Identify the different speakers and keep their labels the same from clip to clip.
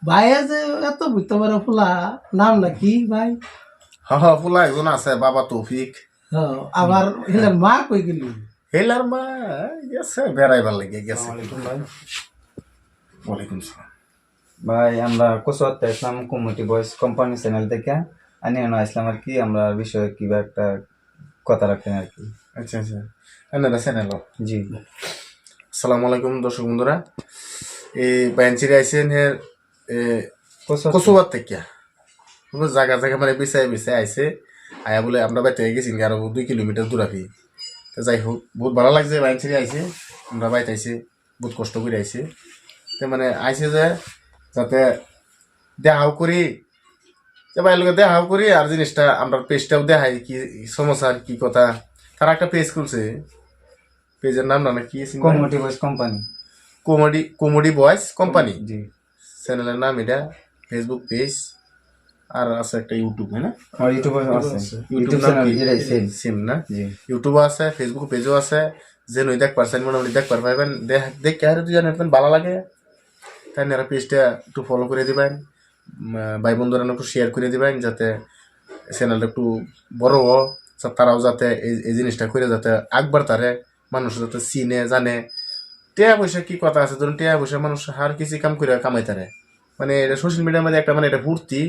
Speaker 1: ভাই যে এত বুঝতে পারে ফুলা নাম নাকি ভাই?
Speaker 2: ফুলা একজন আছে বাবা তৌফিক।
Speaker 1: আবার হেলার মা কই গেলি?
Speaker 2: হেলার মা গেছে বেড়াইবার লাগে গেছে। ওয়ালাইকুম সালাম
Speaker 3: ভাই, আমরা কোচুয়াতে ইসলাম কমিউনিটি ভয়েস কোম্পানি চ্যানেল থেকে আসলাম আর কি, আমরা বিষয়ে কিবা একটা কথা রাখেন আর কি।
Speaker 2: আচ্ছা আচ্ছা, আপনারা চ্যানেল?
Speaker 3: জি।
Speaker 2: আসসালামু আলাইকুম দর্শক বন্ধুরা, এই বায়ানচিরি আইসেন হের কচুয়ার থেকে জায়গা জায়গা মানে বিছাই বিছাই আইসে আয়া বলে আমরা বাইতে গেছি আরো 2 কিলোমিটার দূরাফি। তো যাই হোক, বহুত ভালো লাগছে বায়ানচিরি আইসে, আমরা বাইতে আইসে বহুত কষ্ট করে আইসে। তো মানে আইসে যে যাতে দেখাও করি, বাইরের লোকে দেখাও করি আর জিনিসটা আমরা পেজটাও দেখাই কি সমস্যা কি কথা। তারা একটা পেজ খুলছে, পেজের নাম না কি?
Speaker 3: Community voice company.
Speaker 2: Comedy voice company.
Speaker 3: জি।
Speaker 2: চ্যানেলের নাম এটা, ফেসবুক পেজ আর আছে একটা ইউটিউব, হ্যাঁ না?
Speaker 3: ইউটিউবে আছে।
Speaker 2: ইউটিউব চ্যানেল সেম না? ইউটিউব আছে, ফেসবুক পেজও আছে। যে নই দেখ পারছেন মোটামুটি দেখ পারবেন, দেখে আর যদি জানেন ভালো লাগে তাই না পেজটা একটু ফলো করে দিবেন, ভাই বন্ধুরা একটু শেয়ার করে দিবেন যাতে চ্যানেলটা একটু বড় হোক, তারাও যাতে এই জিনিসটা করে যাতে একবার তারে মানুষ যাতে চিনে জানে। টিয়া পয়সা কি কথা আছে, ধরুন টিয়া পয়সা মানুষ আর কিছু কাম করে কামাই তারে, মানে এটা সোশ্যাল মিডিয়ার মধ্যে একটা মানে এটা ফুর্তি,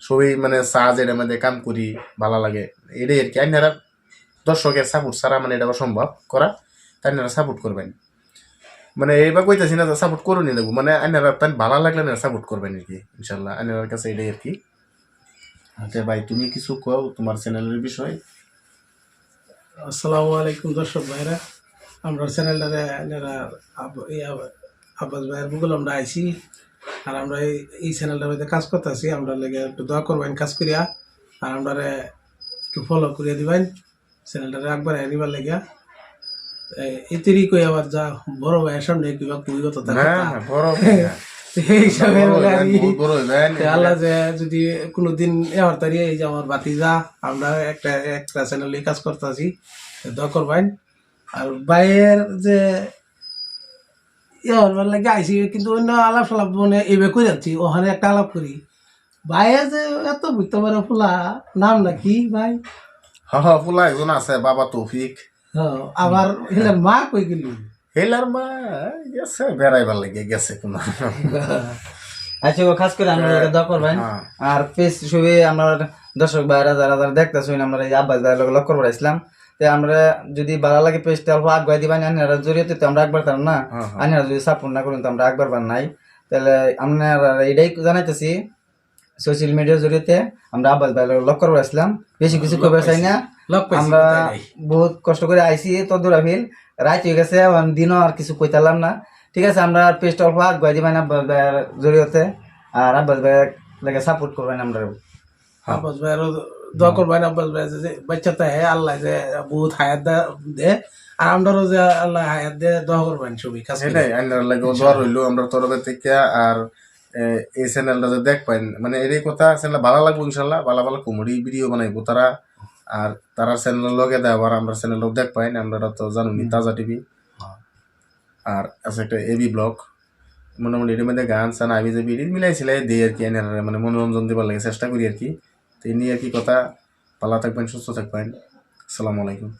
Speaker 2: সবই মানে সাজ এটার মধ্যে কাম করি ভালো লাগে এটাই আর কি। আপনারা দর্শকের সাপোর্ট ছাড়া মানে এটা সম্ভব করা, তাই আপনারা সাপোর্ট করবেন। মানে এইবার কইতেছি না সাপোর্ট করুন লাগবো, মানে আপনারা তাই ভালো লাগলে না সাপোর্ট করবেন আর কি, ইনশাল্লাহ আপনার কাছে এটাই আর কি। আচ্ছা ভাই, তুমি কিছু কও তোমার চ্যানেলের বিষয়।
Speaker 1: আসসালামু আলাইকুম দর্শক ভাইরা, আমরা চ্যানেলটারে আব্বাস ভাইয়ের গুগল আমরা আইছি, আর আমরা এই চ্যানেলটার মধ্যে কাজ করতেছি। আমরা লেগে একটু দোয়া করবেন কাজ করিয়া, আর আমরা একটু ফলো করিয়া দিবেন চ্যানেলটারে একবার নিবার লেগে। এতেরই কই আবার যা বড় ভাইয়ের সামনে কিবা কুইগত আল্লাহ যে যদি কোনোদিন এবার তারিয়ে এই যে আমার বাতিজা আমরা একটা চ্যানেলে কাজ করতেছি, দোয়া করবেন। আর ভাইয়ের যে ইয়ার লাগে আইসি, কিন্তু অন্য আলাপ সালাপ মানে এবার করে যাচ্ছি, ওখানে একটা আলাপ করি। ভাইয়ের যে এত বুঝতে পারে ফুলা নাম নাকি ভাই?
Speaker 2: ফুলা একজন আছে বাবা তৌফিক।
Speaker 1: আবার হেলার মা কই গেলি?
Speaker 2: হেলার মা গেছে বেড়াইবার লাগে গেছে কোনো।
Speaker 3: আচ্ছা, খাস করে আমরা দোয়া করবেন। আর পেজ ছবি আমরা দর্শক ভাইরা যারা যারা দেখতেছি, আমরা এই আব্বাস ভাইয়ের লগে লক্ষ্য করে আসলাম। আমরা যদি ভালো লাগে পেজটা অল্প আগুয়াই দিবেন, আনারা জড়িয়ে তো আমরা একবার তার না, আনারা যদি সাপোর্ট না করেন তো আমরা একবার বার নাই। তাহলে আমরা এটাই জানাইতেছি, সোশ্যাল মিডিয়ার জড়িয়ে আমরা আব্বাস ভাইয়ের লক্ষ্য করে আসলাম, বেশি কিছু করবে চাই না। আমরা বহুত কষ্ট করে আইসি তো দূরাফিল রাইত হয়ে গেছে, দিনও আর কিছু কইতালাম না। ঠিক আছে, আমরা পেজটা অল্প আগুয়াই দিবেন আব্বাস ভাইয়ের জড়িয়ে, আর আব্বাস ভাইয়ের লাগে সাপোর্ট করবেন। আমরা
Speaker 1: আব্বাস ভাইয়ের দোয়া করবেন, আব্বাস ভাই যে বাচ্চাটা হে আল্লাহ যে বহুত হায়াত দে, আর আমরাও যে আল্লাহ হায়াত দে দোয়া করবেন সবই কাজ
Speaker 2: এটাই আল্লাহর লাগে দোয়া রইলো আমরা তরফ থেকে। আর এই চ্যানেলটা যে দেখবেন মানে এরই কথা, চ্যানেল ভালো লাগবে ইনশাল্লাহ, ভালো ভালো কমেডি ভিডিও বানাইবো তারা, আর তারা চ্যানেলের লগে দেয় আবার আমরা চ্যানেলও দেখবেন। আমরা তো জানুনি তাজা টিভি, আর আছে একটা এবি ব্লগ, মোটামুটি এর মধ্যে গান চান আবি যে বিড়ি মিলাইছিল দিই আর কি, মানে মনোরঞ্জন দেবার লাগে চেষ্টা করি আর কি। তো এই নিয়ে আর কি কথা, ভালো থাকবেন, সুস্থ থাকবেন। আসসালামু আলাইকুম।